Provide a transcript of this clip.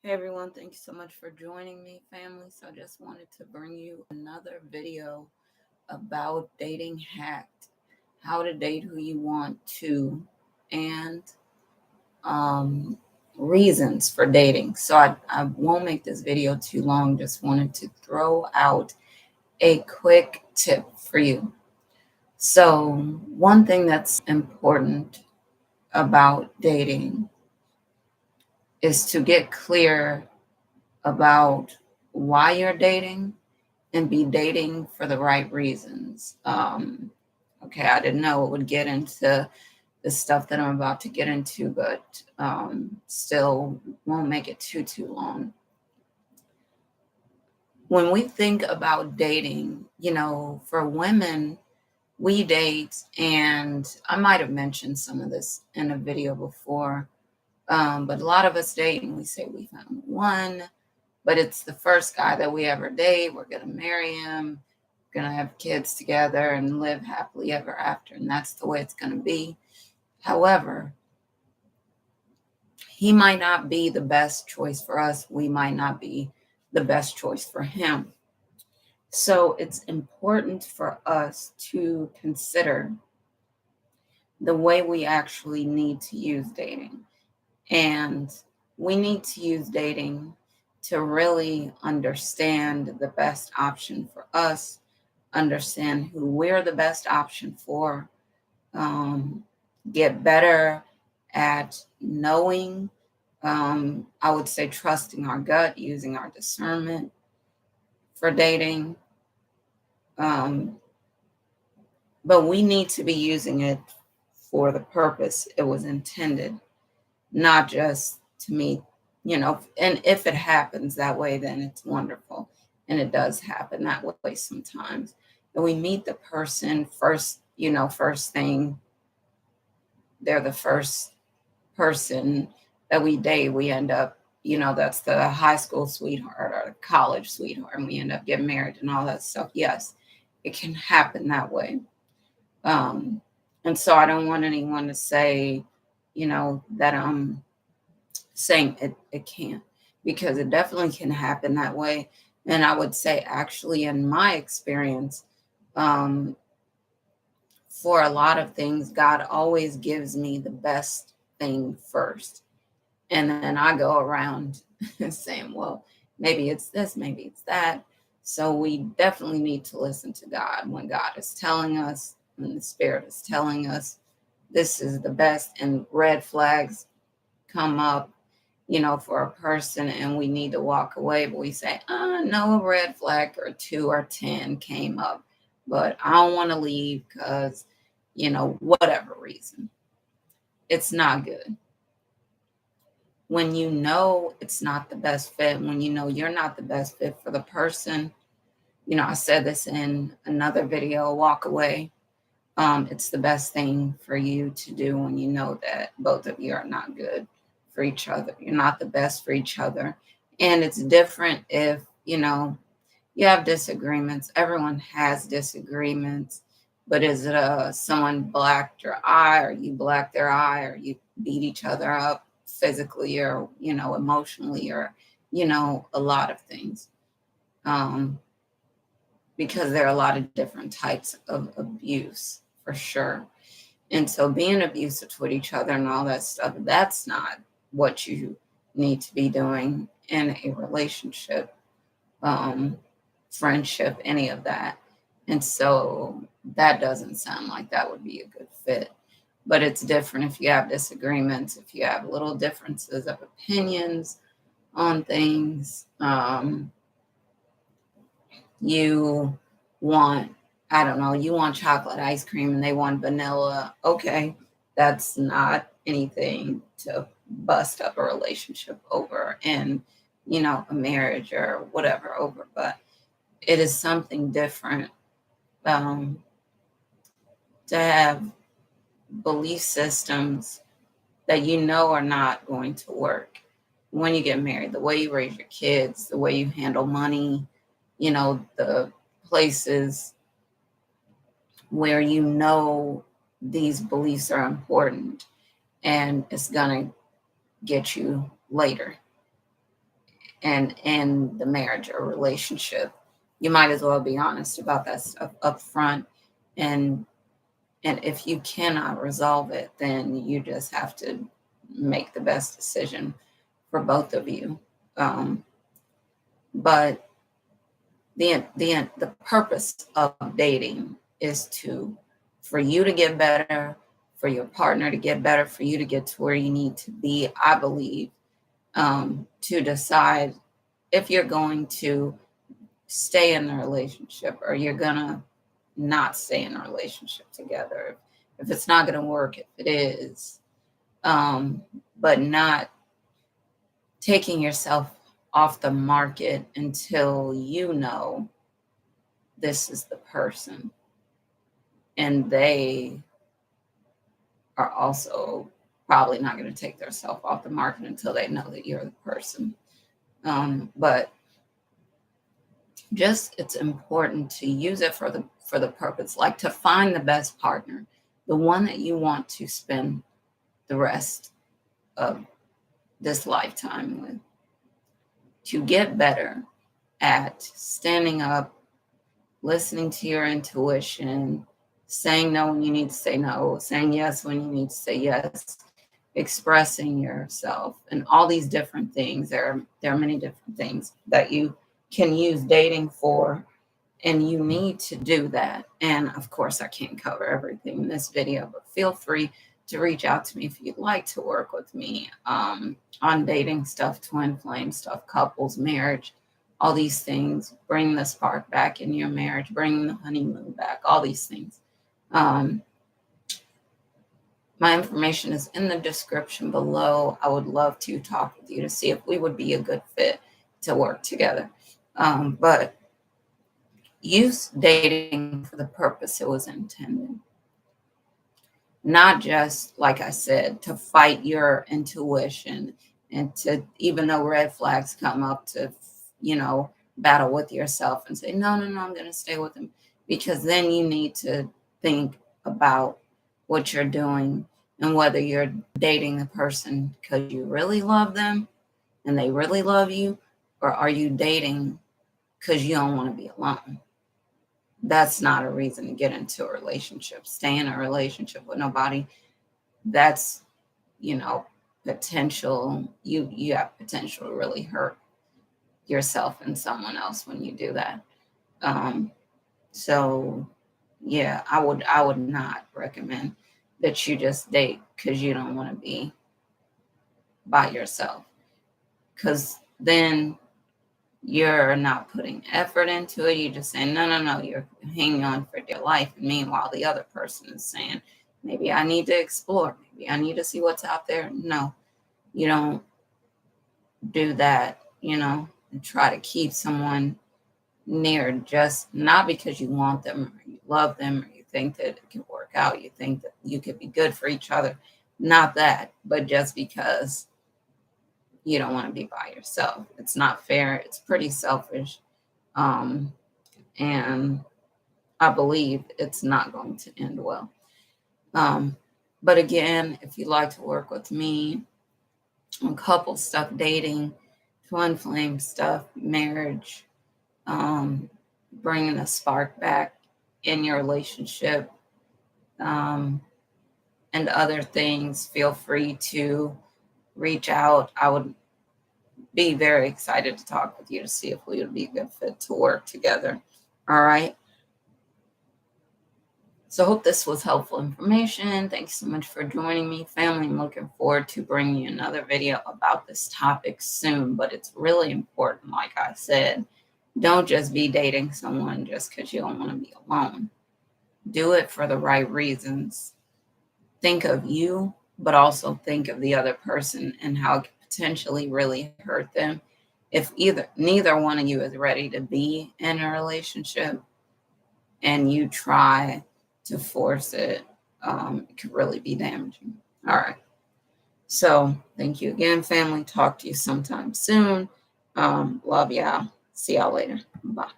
Hey everyone, thank you so much for joining me, family. So I just wanted to bring you another video about dating hacked, how to date who you want to, and um, reasons for dating. So I won't make this video too long, just wanted to throw out a quick tip for you. So, one thing that's important about dating is to get clear about why you're dating and be dating for the right reasons. Okay, I didn't know it would get into the stuff that I'm about to get into, but still won't make it too long. When we think about dating, for women, we date, and I might have mentioned some of this in a video before, but a lot of us date and we say we found one, but it's the first guy that we ever date. We're going to marry him, going to have kids together and live happily ever after. And that's the way it's going to be. However, he might not be the best choice for us. We might not be the best choice for him. So it's important for us to consider the way we actually need to use dating. And we need to use dating to really understand the best option for us, understand who we're the best option for, get better at knowing, I would say trusting our gut, using our discernment for dating. But we need to be using it for the purpose it was intended, not just to meet, and if it happens that way, then it's wonderful. And it does happen that way sometimes. And we meet the person first, first thing, they're the first person that we date. We end up, that's the high school sweetheart or the college sweetheart, and we end up getting married and all that stuff. Yes, it can happen that way. And so I don't want anyone to say, that I'm saying it can't, because it definitely can happen that way. And I would say, actually, in my experience, for a lot of things, God always gives me the best thing first. And then I go around saying, well, maybe it's this, maybe it's that. So we definitely need to listen to God when God is telling us, when the Spirit is telling us this is the best, and red flags come up, for a person, and we need to walk away. But we say, no, a red flag or 2 or 10 came up, but I don't want to leave because, whatever reason. It's not good. When you know it's not the best fit, when you know you're not the best fit for the person, I said this in another video, walk away. It's the best thing for you to do when you know that both of you are not good for each other. You're not the best for each other. And it's different if, you have disagreements. Everyone has disagreements. But is it someone blacked your eye, or you blacked their eye, or you beat each other up physically, or, emotionally, or, a lot of things. Because there are a lot of different types of abuse, for sure. And so being abusive toward each other and all that stuff, that's not what you need to be doing in a relationship, friendship, any of that. And so that doesn't sound like that would be a good fit. But it's different if you have disagreements, if you have little differences of opinions on things. You want, I don't know, you want chocolate ice cream and they want vanilla. Okay, that's not anything to bust up a relationship over, and, a marriage or whatever over. But it is something different to have belief systems that are not going to work when you get married. The way you raise your kids, the way you handle money, the places where these beliefs are important, and it's going to get you later. and in the marriage or relationship. You might as well be honest about that stuff up front. And if you cannot resolve it, then you just have to make the best decision for both of you. But the purpose of dating is for you to get better, for your partner to get better, for you to get to where you need to be, I believe, to decide if you're going to stay in the relationship or you're gonna not stay in a relationship together. If it's not gonna work, if it is, but not taking yourself off the market until you know this is the person. And they are also probably not going to take themselves off the market until they know that you're the person. But just it's important to use it for the purpose, like to find the best partner, the one that you want to spend the rest of this lifetime with, to get better at standing up, listening to your intuition, saying no when you need to say no, saying yes when you need to say yes, expressing yourself, and all these different things. There are many different things that you can use dating for, and you need to do that. And of course, I can't cover everything in this video, but feel free to reach out to me if you'd like to work with me on dating stuff, twin flame stuff, couples, marriage, all these things. Bring the spark back in your marriage, bring the honeymoon back, all these things. My information is in the description below. I would love to talk with you to see if we would be a good fit to work together. But use dating for the purpose it was intended. Not just, like I said, to fight your intuition and to, even though red flags come up, to, battle with yourself and say, no, I'm going to stay with him. Because then you need to think about what you're doing and whether you're dating the person because you really love them and they really love you, or are you dating because you don't want to be alone? That's not a reason to get into a relationship. Stay in a relationship with nobody. That's, potential. You have potential to really hurt yourself and someone else when you do that. So yeah, I would not recommend that you just date because you don't want to be by yourself, because then you're not putting effort into it. You're just saying, no. You're hanging on for dear life. And meanwhile, the other person is saying, maybe I need to explore. Maybe I need to see what's out there. No, you don't do that, and try to keep someone near just not because you want them or you love them or you think that it can work out. You think that you could be good for each other. Not that, but just because you don't want to be by yourself. It's not fair. It's pretty selfish. And I believe it's not going to end well. But again, if you'd like to work with me on couple stuff, dating, twin flame stuff, marriage, bringing a spark back in your relationship, and other things, feel free to reach out. I would be very excited to talk with you to see if we would be a good fit to work together. All right. So I hope this was helpful information. Thanks so much for joining me, family. I'm looking forward to bringing you another video about this topic soon, but it's really important. Like I said, don't just be dating someone just because you don't want to be alone. Do it for the right reasons. Think of you, but also think of the other person and how it could potentially really hurt them. If neither one of you is ready to be in a relationship and you try to force it, it could really be damaging. All right. So thank you again, family. Talk to you sometime soon. Love y'all. See y'all later. Bye.